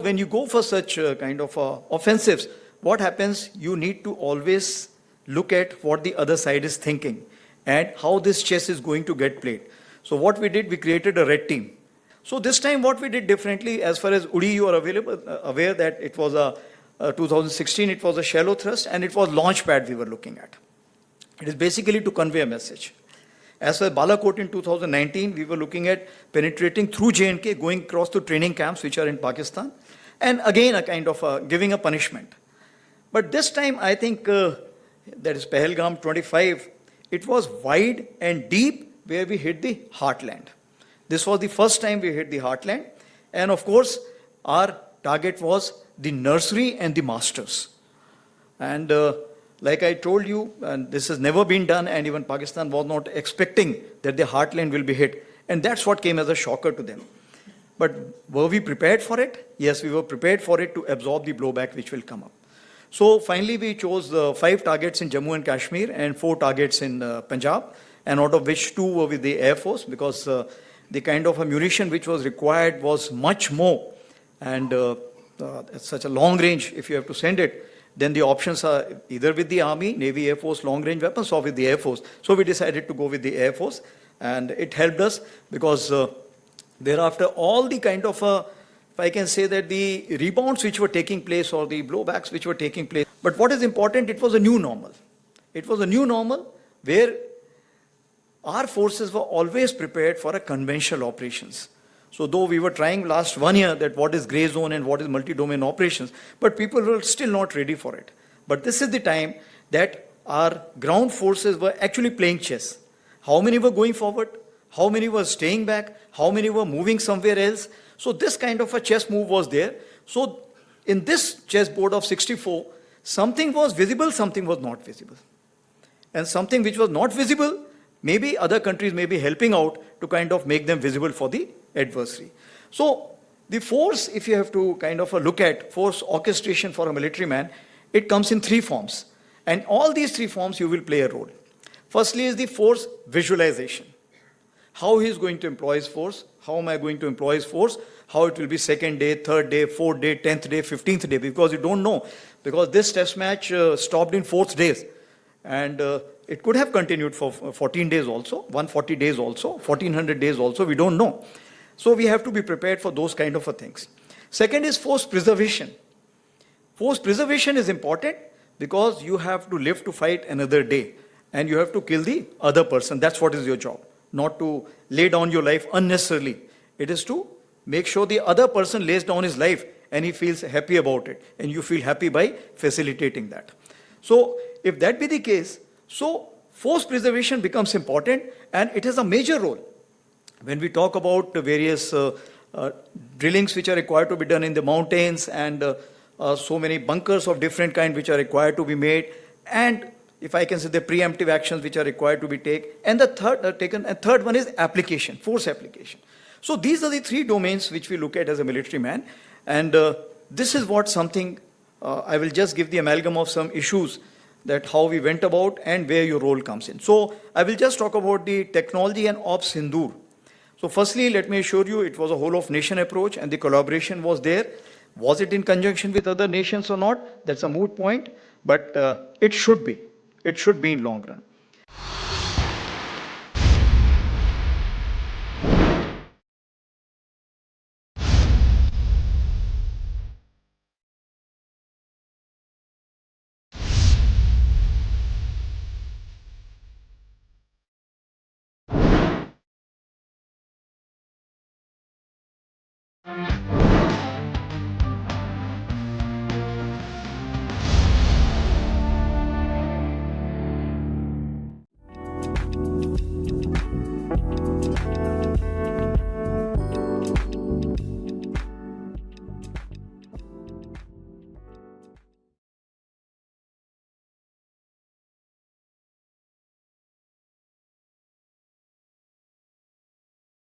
When you go for such kind of offensives, what happens? You need to always look at what the other side is thinking and how this chess is going to get played. So what we did, we created a red team. So this time what we did differently, as far as Udi, you are aware that it was a 2016, it was a shallow thrust and it was launch pad we were looking at. It is basically to convey a message. As for Balakot in 2019, we were looking at penetrating through J&K, going across to training camps which are in Pakistan, and again a kind of giving a punishment. But this time I think that is Pahalgam 25, it was wide and deep where we hit the heartland. This was the first time we hit the heartland, and of course our target was the nursery and the masters. And like I told you, and this has never been done, and even Pakistan was not expecting that the heartland will be hit. And that's what came as a shocker to them. But were we prepared for it? Yes, we were prepared for it to absorb the blowback which will come up. So finally we chose 5 targets in Jammu and Kashmir and 4 targets in Punjab, and out of which 2 were with the Air Force, because the kind of ammunition which was required was much more. And at such a long range, if you have to send it, then the options are either with the Army, Navy, Air Force, long-range weapons, or with the Air Force. So we decided to go with the Air Force, and it helped us because thereafter all the kind of, if I can say that the rebounds which were taking place or the blowbacks which were taking place. But what is important, it was a new normal. It was a new normal where our forces were always prepared for a conventional operations. So though we were trying last 1 year that what is grey zone and what is multi-domain operations, but people were still not ready for it. But this is the time that our ground forces were actually playing chess. How many were going forward? How many were staying back? How many were moving somewhere else? So this kind of a chess move was there. So in this chessboard of 64, something was visible, something was not visible. And something which was not visible, maybe other countries may be helping out to kind of make them visible for the adversary. So the force, if you have to kind of look at force orchestration for a military man, it comes in 3 forms. And all these 3 forms you will play a role. Firstly is the force visualization. How he is going to employ his force, how am I going to employ his force, how it will be 2nd day, 3rd day, 4th day, 10th day, 15th day, because you don't know. Because this test match stopped in 4th days. And it could have continued for 14 days also, 140 days also, 1400 days also, we don't know. So we have to be prepared for those kind of things. Second is force preservation. Force preservation is important because you have to live to fight another day and you have to kill the other person. That's what is your job. Not to lay down your life unnecessarily. It is to make sure the other person lays down his life and he feels happy about it. And you feel happy by facilitating that. So if that be the case, so force preservation becomes important and it has a major role. When we talk about the various drillings which are required to be done in the mountains and so many bunkers of different kind which are required to be made, and if I can say the preemptive actions which are required to be taken, and the third one is application, force application. So these are the 3 domains which we look at as a military man, and this is what something I will just give the amalgam of some issues that how we went about and where your role comes in. So I will just talk about the technology and Operation Sindoor. So firstly, let me assure you, it was a whole of nation approach and the collaboration was there. Was it in conjunction with other nations or not? That's a moot point, but it should be. It should be in long run.